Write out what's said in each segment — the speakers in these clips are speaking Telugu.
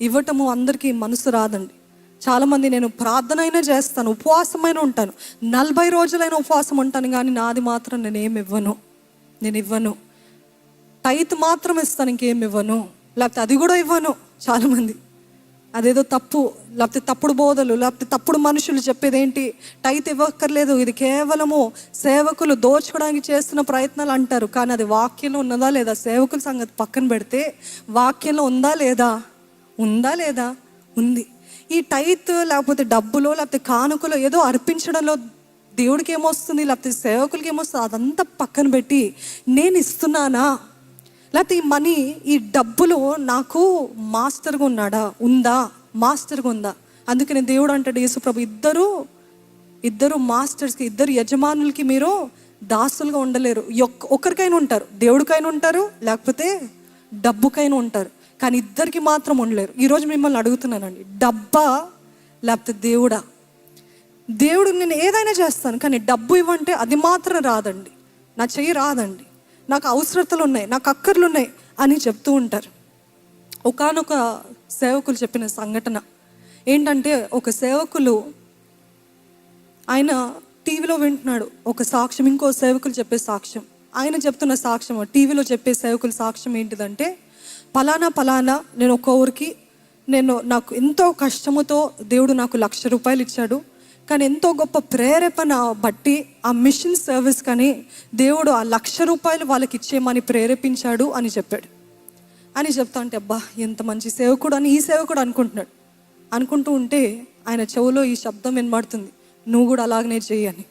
ఇవ్వటము అందరికీ మనసు రాదండి. చాలామంది నేను ప్రార్థన అయినా చేస్తాను, ఉపవాసమైనా ఉంటాను, 40 రోజులైనా ఉపవాసం ఉంటాను, కానీ నాది మాత్రం నేను ఇవ్వను. టైత్ మాత్రం ఇస్తాను, ఇంకేం ఇవ్వను. లేకపోతే అది కూడా ఇవ్వను. చాలామంది అదేదో తప్పు, లేకపోతే తప్పుడు బోధలు, లేకపోతే తప్పుడు మనుషులు చెప్పేది ఏంటి, టైత్ ఇవ్వక్కర్లేదు, ఇది కేవలము సేవకులు దోచుకోవడానికి చేస్తున్న ప్రయత్నాలు అంటారు. కానీ అది వాక్యంలో ఉన్నదా లేదా? సేవకుల సంగతి పక్కన పెడితే వాక్యంలో ఉందా లేదా? ఉంది. ఈ టైత్ లేకపోతే డబ్బులో లేకపోతే కానుకలో ఏదో అర్పించడంలో దేవుడికి ఏమొస్తుంది, లేకపోతే సేవకులకి ఏమొస్తుంది, అదంతా పక్కన పెట్టి నేను ఇస్తున్నానా, లేకపోతే ఈ మనీ, ఈ డబ్బులు నాకు మాస్టర్గా ఉందా? అందుకని దేవుడు అంటాడు, యేసుప్రభు, ఇద్దరు మాస్టర్స్కి, ఇద్దరు యజమానులకి మీరు దాసులుగా ఉండలేరు. ఒకరికైనా ఉంటారు, దేవుడికైనా ఉంటారు, లేకపోతే డబ్బుకైనా ఉంటారు, కానీ ఇద్దరికి మాత్రం ఉండలేరు. ఈరోజు మిమ్మల్ని అడుగుతున్నానండి, డబ్బా లేకపోతే దేవుడా? దేవుడు నేను ఏదైనా చేస్తాను, కానీ డబ్బు ఇవ్వంటే అది మాత్రం రాదండి, నా చెయ్యి రాదండి, నాకు అవసరతలు ఉన్నాయి, నాకు అక్కర్లు ఉన్నాయి అని చెప్తూ ఉంటారు. ఒకానొక సేవకులు చెప్పిన సంఘటన ఏంటంటే, ఒక సేవకులు ఆయన టీవీలో వింటున్నాడు ఒక సాక్ష్యం, ఇంకో సేవకులు చెప్పే సాక్ష్యం, ఆయన చెప్తున్న సాక్ష్యం, టీవీలో చెప్పే సేవకుల సాక్ష్యం ఏంటిదంటే, పలానా నేను ఒక ఊరికి నాకు ఎంతో కష్టముతో దేవుడు నాకు 1,00,000 రూపాయలు ఇచ్చాడు, కానీ ఎంతో గొప్ప ప్రేరేపణ బట్టి ఆ మిషన్ సర్వీస్ కానీ దేవుడు ఆ 1,00,000 రూపాయలు వాళ్ళకి ఇచ్చేయమని ప్రేరేపించాడు అని చెప్పాడు. అని చెప్తా అంటే, అబ్బా ఎంత మంచి సేవకుడు అని ఈ సేవకుడు అనుకుంటూ ఉంటే ఆయన చెవులో ఈ శబ్దం వినబడుతుంది, నువ్వు కూడా అలాగనే చెయ్యి అని.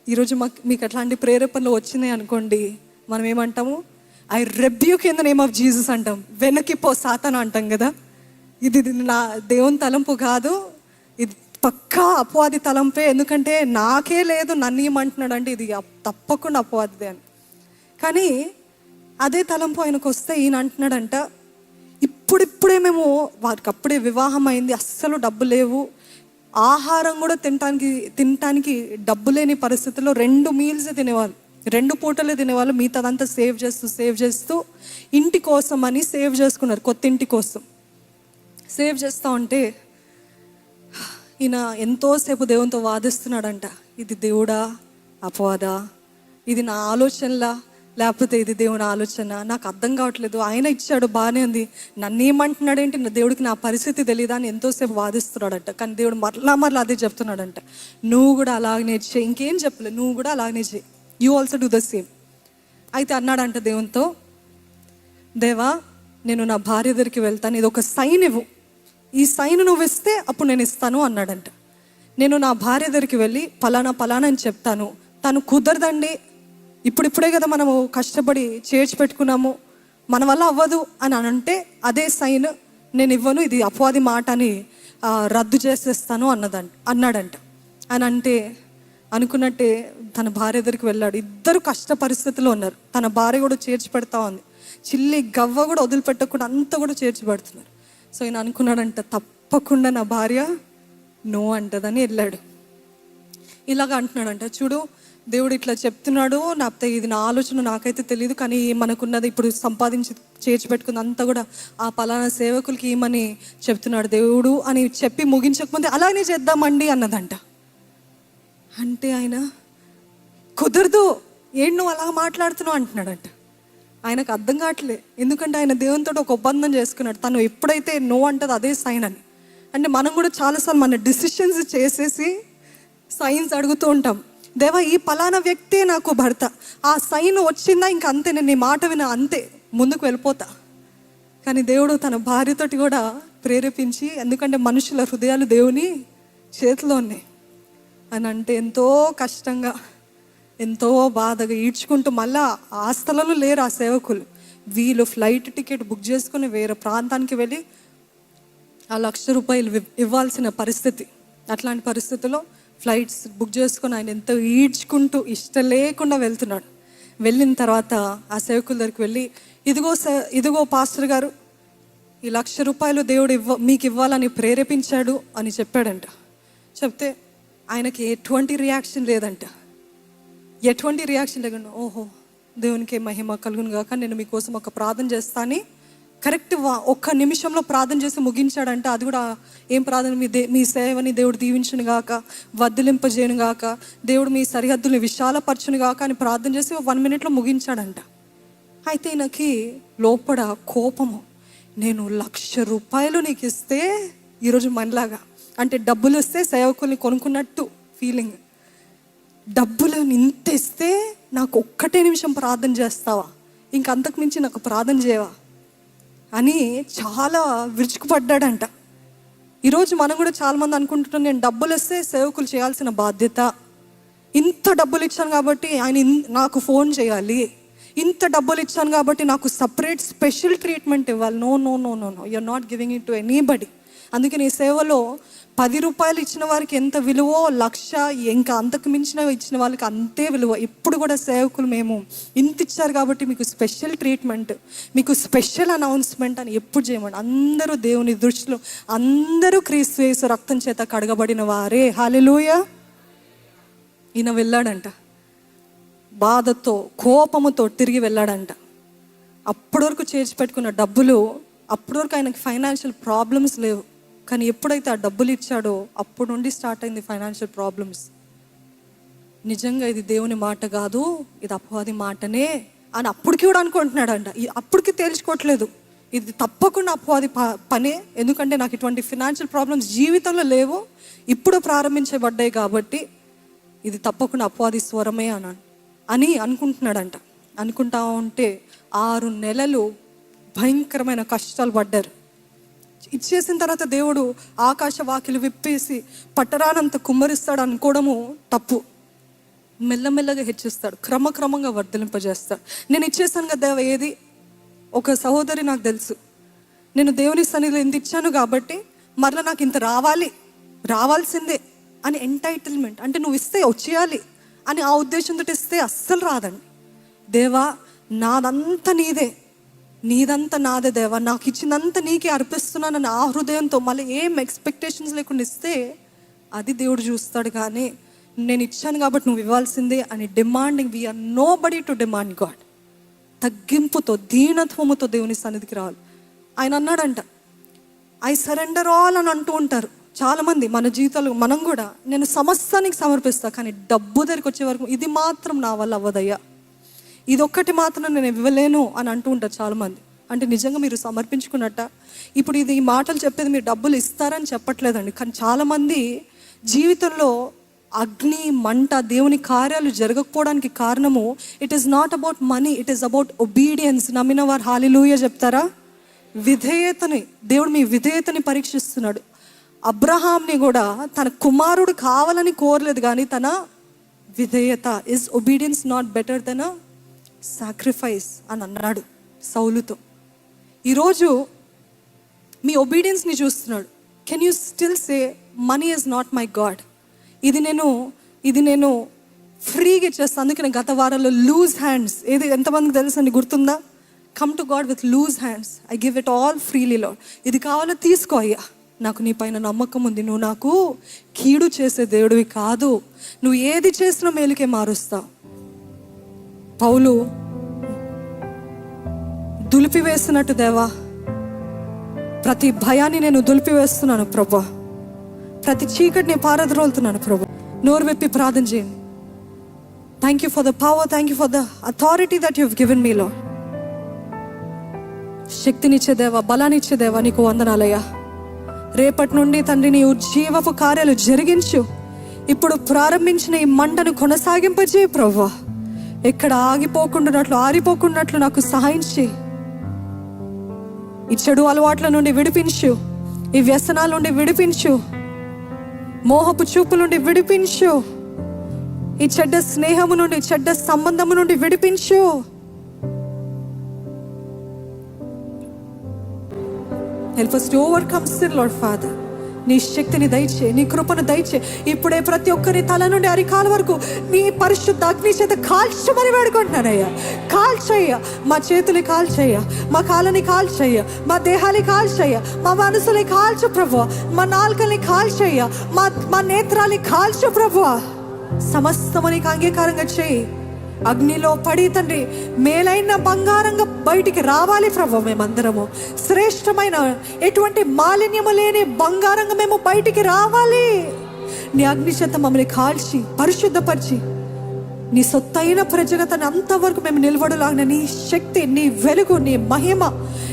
ఈరోజు మీకు అట్లాంటి ప్రేరేపణలు వచ్చినాయి అనుకోండి, మనం ఏమంటాము, I rebuke in the name of Jesus అంటాం, వెనక్కి పో సాతాను అంటాం కదా. ఇది నా దేవుని తలంపు కాదు, ఇది పక్కా అపవాది తలంపే. ఎందుకంటే నాకే లేదు, నన్ను ఏమంటున్నాడు అంటే ఇది తప్పకుండా అపవాదిదే అని. కానీ అదే తలంపు ఆయనకు వస్తే ఈయన అంటున్నాడంట, ఇప్పుడిప్పుడే మేము వారికి అప్పుడే వివాహం అయింది, అస్సలు డబ్బు లేవు, ఆహారం కూడా తినటానికి డబ్బు లేని పరిస్థితుల్లో 2 మీల్స్ తినేవాళ్ళు, 2 పూటలే తినేవాళ్ళు, మిగతాదంతా సేవ్ చేస్తూ ఇంటి కోసం అని సేవ్ చేసుకున్నారు. కొత్త ఇంటి కోసం సేవ్ చేస్తూ ఉంటే ఈయన ఎంతోసేపు దేవునితో వాదిస్తున్నాడంట, ఇది దేవుడా అపవాదా, ఇది నా ఆలోచనలా లేకపోతే ఇది దేవుని ఆలోచన, నాకు అర్థం కావట్లేదు, ఆయన ఇచ్చాడు బాగానే ఉంది, నన్ను ఏమంటున్నాడు ఏంటి, నా దేవుడికి నా పరిస్థితి తెలియదా అని ఎంతోసేపు వాదిస్తున్నాడంట. కానీ దేవుడు మరలా అదే చెప్తున్నాడంట, నువ్వు కూడా అలాగనే చేయి, ఇంకేం చెప్పలేదు, నువ్వు కూడా అలాగనే చేయి, you also do the same. అయితే అన్నాడంట దేవునితో, దేవా నేను నా భార్య దగ్గరికి వెళ్తాను, ఇది ఒక సైన్ ఇవ్వు, ఈ సైన్ నువ్వు ఇస్తే అప్పుడు నేను ఇస్తాను అన్నాడంట. నేను నా భార్య దగ్గరికి వెళ్ళి పలానా అని చెప్తాను, తను కుదరదండి, ఇప్పుడిప్పుడే కదా మనము కష్టపడి చేర్చి పెట్టుకున్నాము, మన వల్ల అవ్వదు అని అంటే అదే సైన్ నేను ఇవ్వను, ఇది అపవాది మాట అని రద్దు చేసేస్తాను అన్నాడంట. అని అంటే అనుకున్నట్టే తన భార్య దగ్గరికి వెళ్ళాడు. ఇద్దరు కష్ట పరిస్థితిలో ఉన్నారు, తన భార్య కూడా చేర్చి పెడతా ఉంది, చిల్లి గవ్వ కూడా వదిలిపెట్టకుండా అంతా కూడా చేర్చి పెడుతున్నారు. సో ఈయన అనుకున్నాడంట, తప్పకుండా నా భార్య నో అంటదని వెళ్ళాడు. ఇలాగ అంటున్నాడంట, చూడు దేవుడు ఇట్లా చెప్తున్నాడు, నాపై ఇది నా ఆలోచన నాకైతే తెలియదు, కానీ మనకున్నది ఇప్పుడు సంపాదించి చేర్చి పెట్టుకుంది అంతా కూడా ఆ పలానా సేవకులకి ఏమని చెప్తున్నాడు దేవుడు అని చెప్పి ముగించకముందే అలానే చేద్దామండి అన్నదంట. అంటే ఆయన కుదరదు, ఏంటి నువ్వు అలా మాట్లాడుతున్నావు అంటున్నాడంట. ఆయనకు అర్థం కావట్లే, ఎందుకంటే ఆయన దేవునితో ఒక ఒప్పందం చేసుకున్నాడు, తను ఎప్పుడైతే నో అంటదో అదే సైన్ అని. అంటే మనం కూడా చాలాసార్లు మన డిసిషన్స్ చేసేసి సైన్స్ అడుగుతూ ఉంటాం, దేవా ఈ పలానా వ్యక్తే నాకు భర్త, ఆ సైన్ వచ్చిందా ఇంక అంతే, నేను నీ మాట విన అంతే ముందుకు వెళ్ళిపోతా. కానీ దేవుడు తన భార్యతోటి కూడా ప్రేరేపించి, ఎందుకంటే మనుషుల హృదయాలు దేవుని చేతిలో ఉన్నాయి అని అంటే ఎంతో కష్టంగా ఎంతో బాధగా ఈడ్చుకుంటూ, మళ్ళా ఆ స్థలంలో లేరు ఆ సేవకులు, వీళ్ళు ఫ్లైట్ టికెట్ బుక్ చేసుకుని వేరే ప్రాంతానికి వెళ్ళి ఆ 1,00,000 రూపాయలు ఇవ్వాల్సిన పరిస్థితి. అట్లాంటి పరిస్థితుల్లో ఫ్లైట్స్ బుక్ చేసుకొని ఆయన ఎంతో ఈడ్చుకుంటూ ఇష్టం లేకుండా వెళ్తున్నాడు. వెళ్ళిన తర్వాత ఆ సేవకుల దగ్గరికి వెళ్ళి, ఇదిగో పాస్టర్ గారు, ఈ 1,00,000 రూపాయలు దేవుడు మీకు ఇవ్వాలని ప్రేరేపించాడు అని చెప్పాడంట. చెప్తే ఆయనకి ఎటువంటి రియాక్షన్ లేదంట, ఓహో దేవునికి మహిమ కలుగును గాక, నేను మీకోసం ఒక ప్రార్థన చేస్తాను కరెక్ట్ ఒక్క నిమిషంలో ప్రార్థన చేసి ముగించాడంటే అది కూడా ఏం ప్రార్థన, మీ సేవని దేవుడు దీవించును గాక, వర్ధిలింపజేయును గాక, దేవుడు మీ సరిహద్దుల్ని విశాలపరచును గాక అని ప్రార్థన చేసి 1 minute ముగించాడంట. అయితే ఈయనకి లోపల కోపము, నేను 1,00,000 రూపాయలు నీకు ఇస్తే ఈరోజు మనలాగా అంటే డబ్బులు వస్తే సేవకుల్ని కొనుక్కున్నట్టు ఫీలింగ్, డబ్బులు ఇంత ఇస్తే నాకు 1 నిమిషం ప్రార్థన చేస్తావా, ఇంకంతకు మించి నాకు ప్రార్థన చేయవా అని చాలా విరుచుకుపడ్డాడంట. ఈరోజు మనం కూడా చాలామంది అనుకుంటున్నాం, నేను డబ్బులు వస్తే సేవకులు చేయాల్సిన బాధ్యత, ఇంత డబ్బులు ఇచ్చాను కాబట్టి ఆయన నాకు ఫోన్ చేయాలి, ఇంత డబ్బులు ఇచ్చాను కాబట్టి నాకు సపరేట్ స్పెషల్ ట్రీట్మెంట్ ఇవ్వాలి. No no no no no, you're not giving it to anybody. అందుకే నీ సేవలో 10 రూపాయలు ఇచ్చిన వారికి ఎంత విలువో, 1,00,000 ఇంకా అంతకు మించిన ఇచ్చిన వాళ్ళకి అంతే విలువ. ఇప్పుడు కూడా సేవకులు మేము ఇంత ఇచ్చారు కాబట్టి మీకు స్పెషల్ ట్రీట్మెంట్, మీకు స్పెషల్ అనౌన్స్మెంట్ అని ఎప్పుడు చేయమండి. అందరూ దేవుని దృష్టిలో అందరూ క్రీస్తు యేసు రక్తం చేత కడగబడిన వారే. హల్లెలూయా. ఈయన వెళ్ళాడంట, బాధతో కోపముతో తిరిగి వెళ్ళాడంట. అప్పటి వరకు చేర్చి పెట్టుకున్న డబ్బులు, అప్పటి వరకు ఆయనకి ఫైనాన్షియల్ ప్రాబ్లమ్స్ లేవు, కానీ ఎప్పుడైతే ఆ డబ్బులు ఇచ్చాడో అప్పుడు నుండి స్టార్ట్ అయింది ఫైనాన్షియల్ ప్రాబ్లమ్స్. నిజంగా ఇది దేవుని మాట కాదు, ఇది అపవాది మాటనే అని అప్పటికి కూడా అనుకుంటున్నాడంట. అప్పటికి తేల్చుకోవట్లేదు, ఇది తప్పకుండా అపవాది పనే, ఎందుకంటే నాకు ఇటువంటి ఫైనాన్షియల్ ప్రాబ్లమ్స్ జీవితంలో లేవు, ఇప్పుడు ప్రారంభించబడ్డాయి కాబట్టి ఇది తప్పకుండా అపవాది స్వరమే అని అనుకుంటున్నాడంట. అనుకుంటా ఉంటే 6 నెలలు భయంకరమైన కష్టాలు పడ్డారు. ఇచ్చేసిన తర్వాత దేవుడు ఆకాశ వాకిలు విప్పేసి పట్టరానంత కుమ్మరిస్తాడు అనుకోవడము తప్పు. మెల్లమెల్లగా హెచ్చిస్తాడు, క్రమక్రమంగా వర్ధలింపజేస్తాడు. నేను ఇచ్చేసాను కదా దేవ, ఏది ఒక సహోదరి నాకు తెలుసు, నేను దేవుని సన్నిధిలో ఇంత ఇచ్చాను కాబట్టి మరలా నాకు ఇంత రావాల్సిందే అని ఎంటైటిల్మెంట్, అంటే నువ్వు ఇస్తే వచ్చేయాలి అని ఆ ఉద్దేశంతో ఇస్తే అస్సలు రాదండి. దేవా నాదంతా నీదంతా నాదే దేవా, నాకు ఇచ్చినంత నీకే అర్పిస్తున్నానని ఆ హృదయంతో మళ్ళీ ఏం ఎక్స్పెక్టేషన్స్ లేకుండా ఇస్తే అది దేవుడు చూస్తాడు. కానీ నేను ఇచ్చాను కాబట్టి నువ్వు ఇవ్వాల్సిందే అని demanding, we are nobody to demand God. తగ్గింపుతో దీనత్వముతో దేవుని సన్నిధికి రావాలి. ఆయన అన్నాడంట, ఐ సరెండర్ ఆల్ అని అంటూ ఉంటారు చాలామంది మన జీవితాలు. మనం కూడా నేను సమస్తానికి సమర్పిస్తా, కానీ డబ్బు దగ్గరికి వచ్చే వరకు ఇది మాత్రం నా వల్ల అవ్వదయ్యా, ఇదొక్కటి మాత్రం నేను ఇవ్వలేను అని అంటూ ఉంటారు చాలామంది. అంటే నిజంగా మీరు సమర్పించుకున్నట్ట? ఇప్పుడు ఈ మాటలు చెప్పేది మీరు డబ్బులు ఇస్తారని చెప్పట్లేదండి, కానీ చాలామంది జీవితంలో అగ్ని మంట దేవుని కార్యాలు జరగకపోవడానికి కారణము it is not about money, it is about obedience. నమ్మిన వారు హల్లెలూయా చెప్తారా? విధేయతని, దేవుడు మీ విధేయతని పరీక్షిస్తున్నాడు. అబ్రహాంని కూడా తన కుమారుడు కావాలని కోరలేదు, కానీ తన విధేయత, is obedience not better than a sacrifice అని అన్నాడు సౌలుతో. ఈరోజు మీ ఒబీడియన్స్ని చూస్తున్నాడు. Can you still say money is not my God? ఇది నేను ఫ్రీగా ఇచ్చేస్తాను. అందుకే నేను గత వారాల్లో లూజ్ హ్యాండ్స్, ఏది ఎంతమందికి తెలుసు అండి, గుర్తుందా? Come to God with loose hands, I give it all freely Lord. ఇది కావాలో తీసుకో అయ్యా, నాకు నీ పైన నమ్మకం ఉంది, నువ్వు నాకు కీడు చేసే దేవుడివి కాదు, నువ్వు ఏది చేసినా మేలుకే మారుస్తావు. పౌలు దులిపివేస్తున్నట్టు, దేవా ప్రతి భయాన్ని నేను దులిపివేస్తున్నాను ప్రభా, ప్రతి చీకటిని పారద్రోలుతున్నాను ప్రభా. నోరు విప్పి ప్రార్థన చేయండి. Thank you for the power, thank you for the authority that you have given me Lord. శక్తినిచ్చే దేవా, బలాన్నిచ్చే దేవా, నీకు వందనాలయ్యా. రేపటి నుండి తండ్రి నీ ఉజ్జీవపు కార్యాలు జరిగించు. ఇప్పుడు ప్రారంభించిన ఈ మంటను కొనసాగింపజేయ ప్రభువా. ఎక్కడ ఆరిపోకుండాట్లు నాకు సహాయం చేయి. ఈ చెడు అలవాట్ల నుండి విడిపించు, ఈ వ్యసనాల నుండి విడిపించు, మోహపు చూపు నుండి విడిపించు, ఈ చెడ్డ స్నేహము నుండి, చెడ్డ సంబంధము నుండి విడిపించు. Help us to overcome sin, Lord Father. నీ శక్తిని దయచే, నీ కృపను దయచే. ఇప్పుడే ప్రతి ఒక్కరి తల నుండి అరికాల వరకు నీ పరిశుద్ధ అగ్ని చేత కాల్చమని వేడుకుంటున్నానయ్యా. కాల్చయ్యా, మా చేతులు కాల్చయ్యా, మా కాళ్ళని కాల్చయ్యా, మా దేహాన్ని కాల్చయ్యా, మా మనసుని కాల్చు ప్రభువా, మా నాలుకల్ని కాల్చయ్యా, మా నేత్రాన్ని కాల్చు ప్రభువా. సమస్తము నీకు అంగీకారంగా చేయి. అగ్నిలో పడి తండ్రి మేలైన బంగారంగా బయటికి రావాలి ప్రభు. మేమందరము శ్రేష్టమైన ఎటువంటి మాలిన్యము లేని బంగారంగా మేము బయటికి రావాలి. నీ అగ్ని చేత మమ్మల్ని కాల్చి పరిశుద్ధపరిచి నీ సొత్తైన ప్రజగా తను అంతవరకు మేము నిలబడలాగిన నీ శక్తి, నీ వెలుగు, నీ మహిమ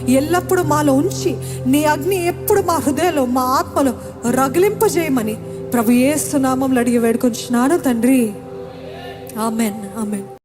ఎల్లప్పుడూ మాలో ఉంచి నీ అగ్ని ఎప్పుడు మా హృదయంలో మా ఆత్మలో రగిలింపజేయమని ప్రభు యేసు నామములో అడిగి వేడుకొంచున్నాను తండ్రి. Amen, amen.